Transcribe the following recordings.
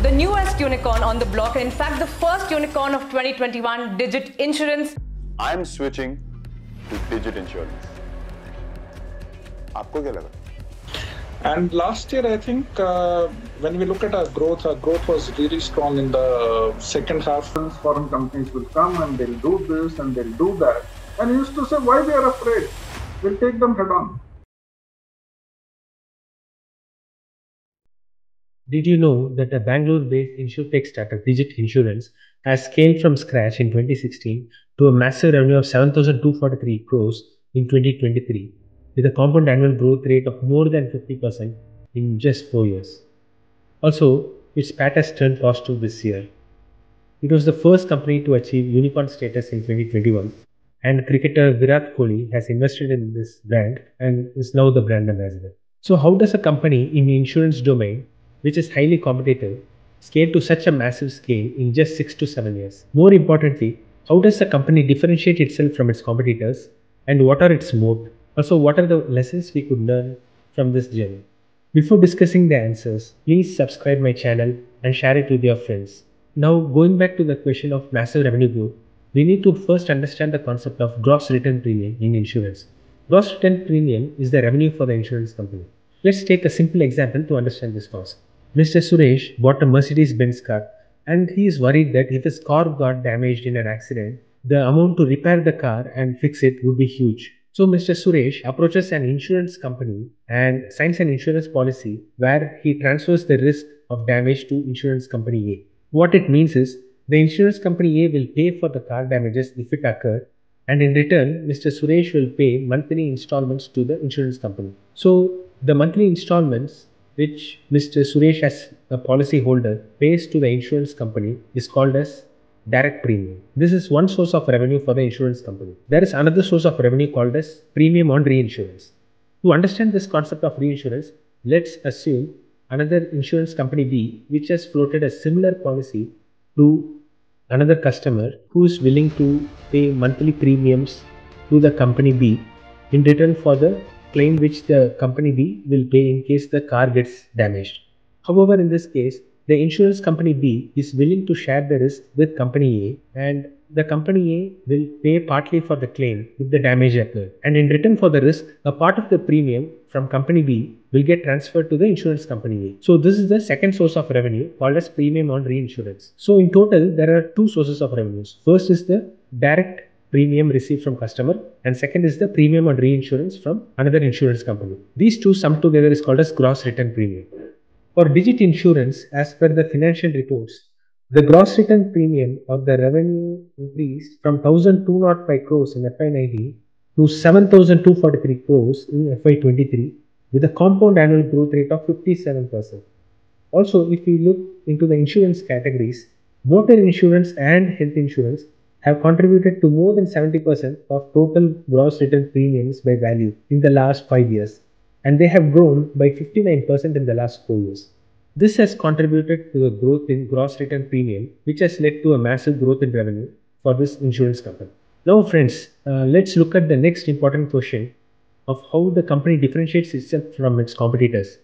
the newest unicorn on the block, and in fact the first unicorn of 2021, Digit Insurance. I'm switching to Digit Insurance. आपको क्या लगा? And last year, I think when we look at our growth was really strong in the second half. Foreign companies will come and they'll do this and they'll do that. And he used to say, why they are afraid? We'll take them head on. Did you know that a Bangalore-based insurtech startup, Digit Insurance, has scaled from scratch in 2016 to a massive revenue of 7,243 crores in 2023, with a compound annual growth rate of more than 50% in just 4 years. Also, its PAT has turned positive this year. It was the first company to achieve unicorn status in 2021, and cricketer Virat Kohli has invested in this brand and is now the brand ambassador. So how does a company in the insurance domain, which is highly competitive, scale to such a massive scale in just 6 to 7 years? More importantly, how does the company differentiate itself from its competitors, and what are its moat? Also, what are the lessons we could learn from this journey? Before discussing the answers, please subscribe my channel and share it with your friends. Now, going back to the question of massive revenue growth, we need to first understand the concept of gross written premium in insurance. Gross written premium is the revenue for the insurance company. Let's take a simple example to understand this concept. Mr. Suresh bought a Mercedes-Benz car, and he is worried that if his car got damaged in an accident, the amount to repair the car and fix it would be huge. So Mr. Suresh approaches an insurance company and signs an insurance policy where he transfers the risk of damage to insurance company A. What it means is, the insurance company A will pay for the car damages if it occurred, and in return, Mr. Suresh will pay monthly installments to the insurance company. So the monthly installments which Mr. Suresh as a policy holder pays to the insurance company is called as direct premium. This is one source of revenue for the insurance company. There is another source of revenue called as premium on reinsurance. To understand this concept of reinsurance, let's assume another insurance company B, which has floated a similar policy to another customer who is willing to pay monthly premiums to the company B in return for the claim which the company B will pay in case the car gets damaged. However, in this case, the insurance company B is willing to share the risk with company A, and the company A will pay partly for the claim if the damage occurred. And in return for the risk, a part of the premium from company B will get transferred to the insurance company A. So this is the second source of revenue called as premium on reinsurance. So in total, there are two sources of revenues. First is the direct premium received from customer, and second is the premium on reinsurance from another insurance company. These two summed together is called as gross written premium. For Digit Insurance, as per the financial reports, the gross written premium of the revenue increased from 1,205 crores in FY19 to 7,243 crores in FY23 with a compound annual growth rate of 57%. Also, if we look into the insurance categories, motor insurance and health insurance have contributed to more than 70% of total gross written premiums by value in the last 5 years, and they have grown by 59% in the last 4 years. This has contributed to a growth in gross written premium, which has led to a massive growth in revenue for this insurance company. Now friends, let's look at the next important question of how the company differentiates itself from its competitors.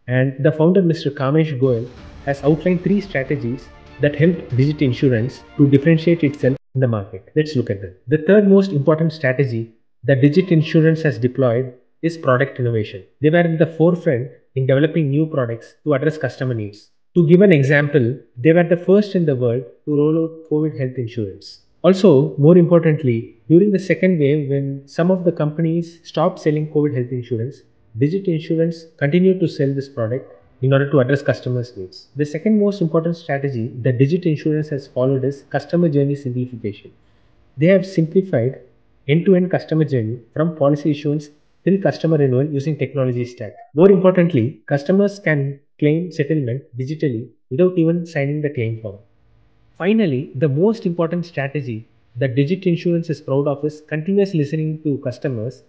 And the founder, Mr. Kamesh Goyal, has outlined 3 strategies that help Digit Insurance to differentiate itself in the market. Let's look at them. The third most important strategy that Digit Insurance has deployed is product innovation. They were at the forefront in developing new products to address customer needs. To give an example, they were the first in the world to roll out COVID health insurance. Also, more importantly, during the second wave, when some of the companies stopped selling COVID health insurance, Digit Insurance continued to sell this product in order to address customers' needs. The second most important strategy that Digit Insurance has followed is customer journey simplification. They have simplified end-to-end customer journey from policy issuance till customer renewal using technology stack. More importantly, customers can claim settlement digitally without even signing the claim form. Finally, the most important strategy that Digit Insurance is proud of is continuous listening to customers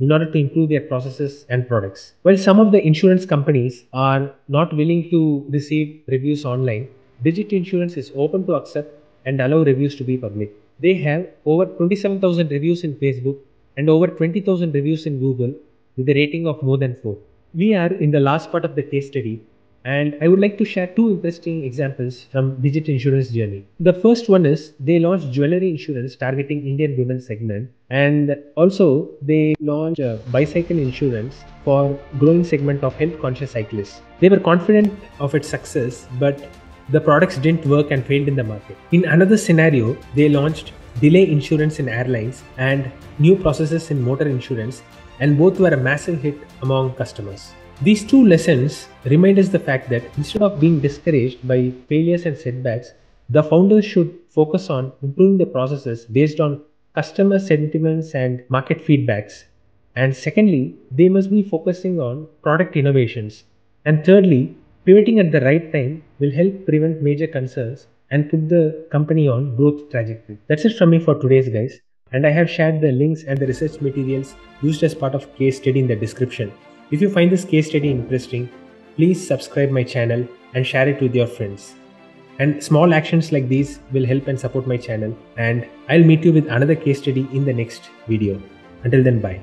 in order to improve their processes and products. While some of the insurance companies are not willing to receive reviews online, Digit Insurance is open to accept and allow reviews to be public. They have over 27,000 reviews in Facebook and over 20,000 reviews in Google with a rating of more than 4. We are in the last part of the case study, And I would like to share two interesting examples from Digit Insurance journey. The first one is they launched jewelry insurance targeting Indian women segment, and also they launched bicycle insurance for growing segment of health conscious cyclists. They were confident of its success, but the products didn't work and failed in the market. In another scenario, they launched delay insurance in airlines and new processes in motor insurance, and both were a massive hit among customers. These two lessons remind us the fact that instead of being discouraged by failures and setbacks, the founders should focus on improving the processes based on customer sentiments and market feedbacks. And secondly, they must be focusing on product innovations. And thirdly, pivoting at the right time will help prevent major concerns and put the company on growth trajectory. That's it from me for today's guys. And I have shared the links and the research materials used as part of case study in the description. If you find this case study interesting, please subscribe my channel and share it with your friends. And small actions like these will help and support my channel, and I'll meet you with another case study in the next video. Until then, bye.